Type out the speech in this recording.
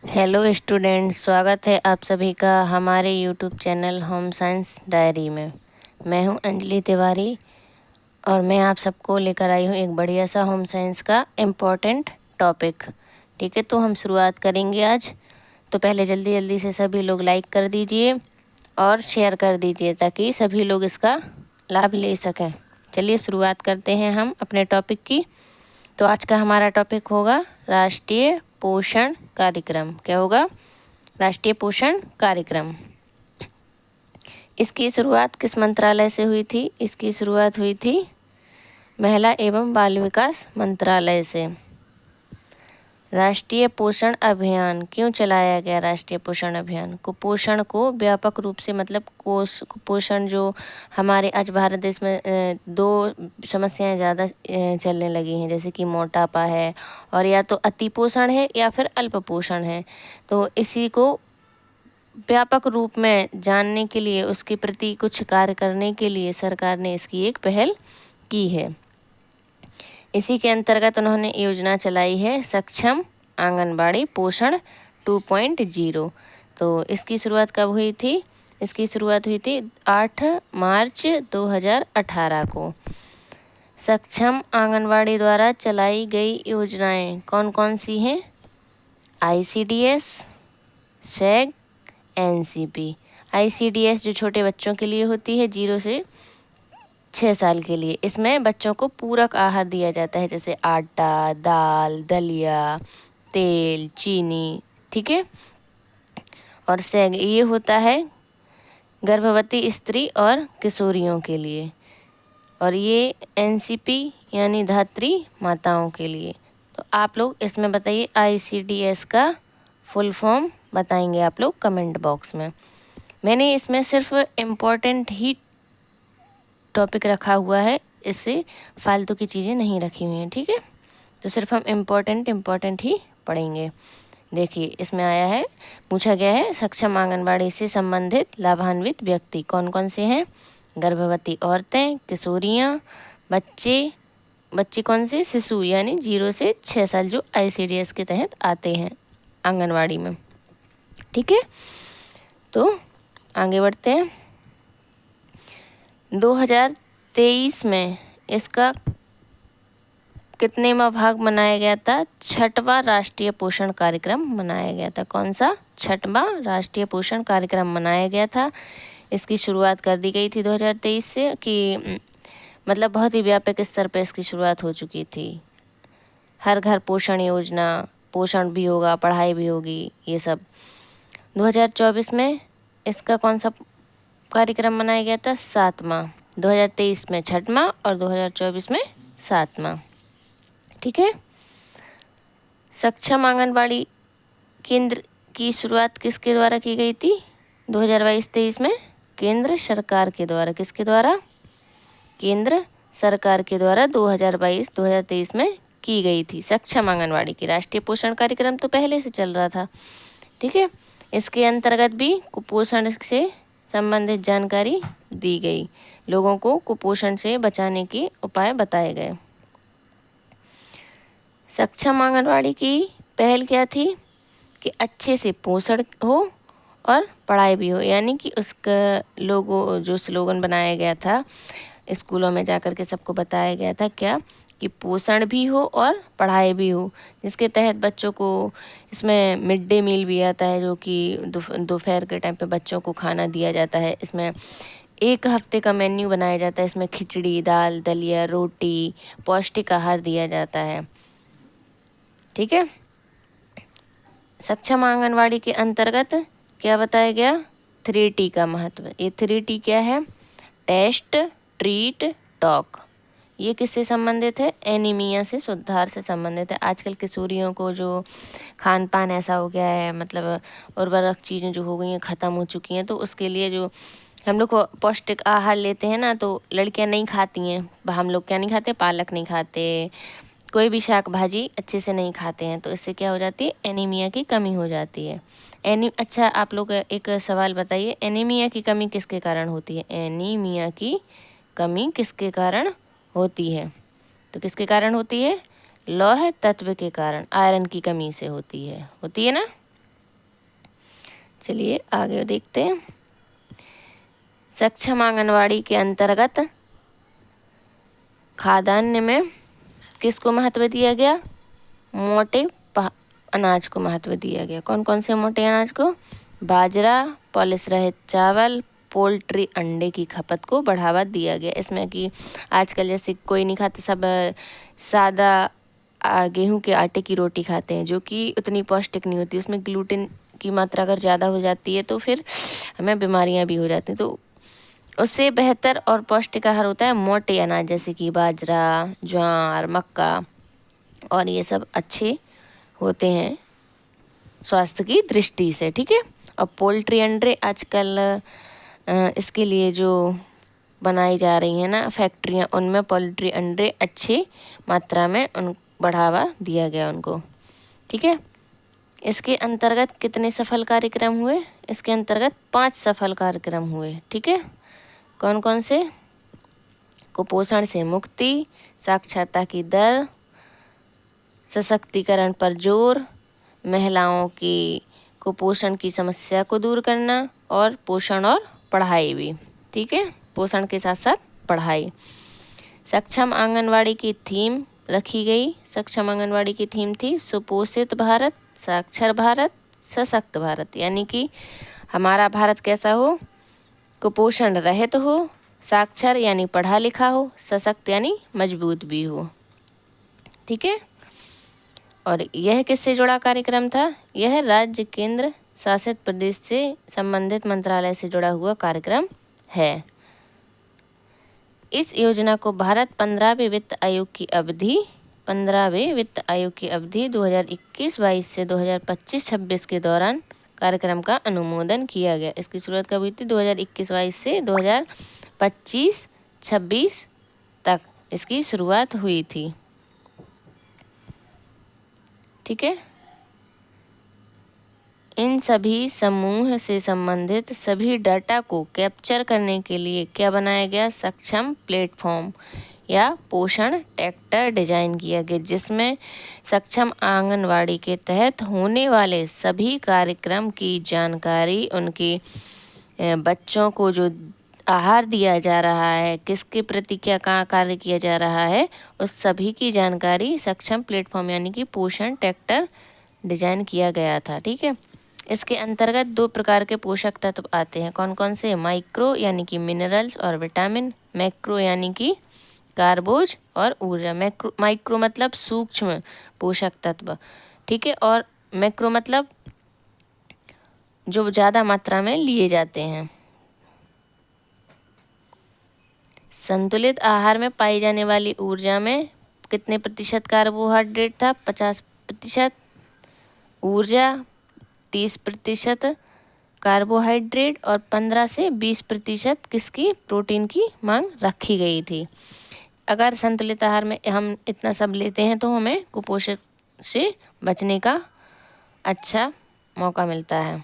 Hello students, स्वागत है आप सभी का हमारे YouTube channel home science diary में। मैं हूं अंजलि तिवारी और मैं आप सबको लेकर आई हूं एक बढ़िया सा होम साइंस का इम्पोर्टेंट टॉपिक। ठीक है, तो हम शुरुआत करेंगे आज। तो पहले जल्दी जल्दी से सभी लोग लाइक कर दीजिए और शेयर कर दीजिए ताकि सभी लोग इसका लाभ ले सकें। चलिए शुरुआत करते हैं हम अपने टॉपिक की। तो आज का हमारा टॉपिक होगा राष्ट्रीय पोषण कार्यक्रम। क्या होगा? राष्ट्रीय पोषण कार्यक्रम। इसकी शुरुआत किस मंत्रालय से हुई थी? इसकी शुरुआत हुई थी महिला एवं बाल विकास मंत्रालय से। राष्ट्रीय पोषण अभियान क्यों चलाया गया? राष्ट्रीय पोषण अभियान कुपोषण को व्यापक रूप से, मतलब कुपोषण जो हमारे आज भारत देश में दो समस्याएं ज़्यादा चलने लगी हैं, जैसे कि मोटापा है और या तो अतिपोषण है या फिर अल्प पोषण है। तो इसी को व्यापक रूप में जानने के लिए, उसके प्रति कुछ कार्य करने के लिए सरकार ने इसकी एक पहल की है। इसी के अंतर्गत उन्होंने योजना चलाई है सक्षम आंगनबाड़ी पोषण 2.0। तो इसकी शुरुआत कब हुई थी? इसकी शुरुआत हुई थी 8 मार्च 2018 को। सक्षम आंगनबाड़ी द्वारा चलाई गई योजनाएं कौन कौन सी हैं? ICDS, SEG, NCP। ICDS जो छोटे बच्चों के लिए होती है 0 से 6 साल के लिए। इसमें बच्चों को पूरक आहार दिया जाता है, जैसे आटा, दाल, दलिया, तेल, चीनी। ठीक है। और सेग ये होता है गर्भवती स्त्री और किशोरियों के लिए। और ये NCP यानी धात्री माताओं के लिए। तो आप लोग इसमें बताइए ICDS का फुल फॉर्म बताएंगे आप लोग कमेंट बॉक्स में। मैंने इसमें सिर्फ इम्पोर्टेंट ही टॉपिक रखा हुआ है, इससे फालतू की चीज़ें नहीं रखी हुई हैं। ठीक है, तो सिर्फ हम इम्पोर्टेंट ही पढ़ेंगे। देखिए इसमें आया है, पूछा गया है सक्षम आंगनबाड़ी से संबंधित लाभान्वित व्यक्ति कौन कौन से हैं? गर्भवती औरतें, किशोरियाँ, बच्चे कौन से? शिशु यानी 0 से 6 साल जो ICDS के तहत आते हैं आंगनवाड़ी में। ठीक है, तो आगे बढ़ते हैं। 2023 में इसका कितनेवां भाग मनाया गया था? 6वां राष्ट्रीय पोषण कार्यक्रम मनाया गया था। कौन सा? 6वां राष्ट्रीय पोषण कार्यक्रम मनाया गया था। इसकी शुरुआत कर दी गई थी 2023 से, कि मतलब बहुत ही व्यापक स्तर पर इसकी शुरुआत हो चुकी थी। हर घर पोषण योजना, पोषण भी होगा, पढ़ाई भी होगी, ये सब। 2024 में इसका कौन सा कार्यक्रम मनाया गया था? 7वां। 2023 में 6वां और 2024 में 7वां। ठीक है। सक्षम आंगनबाड़ी केंद्र की शुरुआत किसके द्वारा की गई थी? 2022-23 में केंद्र सरकार के द्वारा। किसके द्वारा? केंद्र सरकार के द्वारा 2022-2023 में की गई थी सक्षम आंगनबाड़ी की। राष्ट्रीय पोषण कार्यक्रम तो पहले से चल रहा था। ठीक है, इसके अंतर्गत भी कुपोषण से संबंधित जानकारी दी गई, लोगों को कुपोषण से बचाने के उपाय बताए गए। सक्षम आंगनवाड़ी की पहल क्या थी? कि अच्छे से पोषण हो और पढ़ाई भी हो, यानी कि उसका लोगो जो स्लोगन बनाया गया था, स्कूलों में जाकर के सबको बताया गया था क्या? कि पोषण भी हो और पढ़ाई भी हो, जिसके तहत बच्चों को इसमें मिड डे मील भी आता है, जो कि दोपहर के टाइम पे बच्चों को खाना दिया जाता है। इसमें एक हफ्ते का मेन्यू बनाया जाता है, इसमें खिचड़ी, दाल, दलिया, रोटी, पौष्टिक आहार दिया जाता है। ठीक है। सक्षम आंगनवाड़ी के अंतर्गत क्या बताया गया? 3T का महत्व। ये 3T क्या है? Test, treat, talk. ये किससे संबंधित है? एनीमिया से, सुधार से संबंधित है। आजकल किशोरियों को जो खान पान ऐसा हो गया है, मतलब उर्वरक चीज़ें जो हो गई हैं, ख़त्म हो चुकी हैं, तो उसके लिए जो हम लोग को पौष्टिक आहार लेते हैं ना, तो लड़कियां नहीं खाती हैं। हम लोग क्या नहीं खाते? पालक नहीं खाते, कोई भी शाक भाजी अच्छे से नहीं खाते हैं, तो इससे क्या हो जाती है? एनीमिया की कमी हो जाती है। अच्छा, आप लोग एक सवाल बताइए, एनीमिया की कमी किसके कारण होती है? एनीमिया की कमी किसके कारण होती है? तो किसके कारण होती है? लौह तत्व के कारण, आयरन की कमी से होती है ना। चलिए आगे देखते हैं। सक्षम आंगनवाड़ी के अंतर्गत खाद्यान्न में किसको महत्व दिया गया? मोटे अनाज को महत्व दिया गया। कौन कौन से मोटे अनाज को? बाजरा, पॉलिश रहित चावल, पोल्ट्री, अंडे की खपत को बढ़ावा दिया गया। इसमें कि आजकल जैसे कोई नहीं खाता, सब सादा गेहूं के आटे की रोटी खाते हैं जो कि उतनी पौष्टिक नहीं होती। उसमें ग्लूटेन की मात्रा अगर ज़्यादा हो जाती है तो फिर हमें बीमारियां भी हो जाती हैं। तो उससे बेहतर और पौष्टिक आहार होता है मोटे अनाज, जैसे कि बाजरा, ज्वार, मक्का, और ये सब अच्छे होते हैं स्वास्थ्य की दृष्टि से। ठीक है। और पोल्ट्री अंडे आजकल इसके लिए जो बनाई जा रही हैं ना फैक्ट्रियाँ, उनमें पोल्ट्री अंडे अच्छी मात्रा में उन बढ़ावा दिया गया उनको। ठीक है। इसके अंतर्गत कितने सफल कार्यक्रम हुए? इसके अंतर्गत 5 सफल कार्यक्रम हुए। ठीक है। कौन कौन से? कुपोषण से मुक्ति, साक्षरता की दर, सशक्तिकरण पर जोर, महिलाओं की कुपोषण की समस्या को दूर करना, और पोषण और पढ़ाई भी। ठीक है। पोषण के साथ साथ पढ़ाई। सक्षम आंगनवाड़ी की थीम रखी गई। सक्षम आंगनवाड़ी की थीम थी सुपोषित भारत, साक्षर भारत, सशक्त भारत। यानी कि हमारा भारत कैसा हो? कुपोषण रहित हो, साक्षर यानी पढ़ा लिखा हो, सशक्त यानी मजबूत भी हो। ठीक है। और यह किससे जुड़ा कार्यक्रम था? यह राज्य केंद्र शासित प्रदेश से संबंधित मंत्रालय से जुड़ा हुआ कार्यक्रम है। इस योजना को भारत 15वें वित्त आयोग की अवधि 2021-22 से 2025-26 के दौरान कार्यक्रम का अनुमोदन किया गया। इसकी शुरुआत कब हुई थी? 2021-22 से 2025-26 तक इसकी शुरुआत हुई थी। ठीक है। इन सभी समूह से संबंधित सभी डाटा को कैप्चर करने के लिए क्या बनाया गया? सक्षम प्लेटफॉर्म या पोषण ट्रैक्टर डिजाइन किया गया, जिसमें सक्षम आंगनवाड़ी के तहत होने वाले सभी कार्यक्रम की जानकारी, उनके बच्चों को जो आहार दिया जा रहा है, किसके प्रति क्या कार्य किया जा रहा है, उस सभी की जानकारी सक्षम प्लेटफॉर्म यानी कि पोषण ट्रैक्टर डिजाइन किया गया था। ठीक है। इसके अंतर्गत 2 प्रकार के पोषक तत्व आते हैं। कौन कौन से? माइक्रो यानी कि मिनरल्स और विटामिन, मैक्रो यानी कि कार्बोज और ऊर्जा। माइक्रो मतलब सूक्ष्म पोषक तत्व। ठीक है। और मैक्रो मतलब जो ज़्यादा मात्रा में लिए जाते हैं। संतुलित आहार में पाई जाने वाली ऊर्जा में कितने प्रतिशत कार्बोहाइड्रेट था? 50%। ऊर्जा 30% कार्बोहाइड्रेट और 15 से 20% किसकी? प्रोटीन की मांग रखी गई थी। अगर संतुलित आहार में हम इतना सब लेते हैं तो हमें कुपोषण से बचने का अच्छा मौका मिलता है।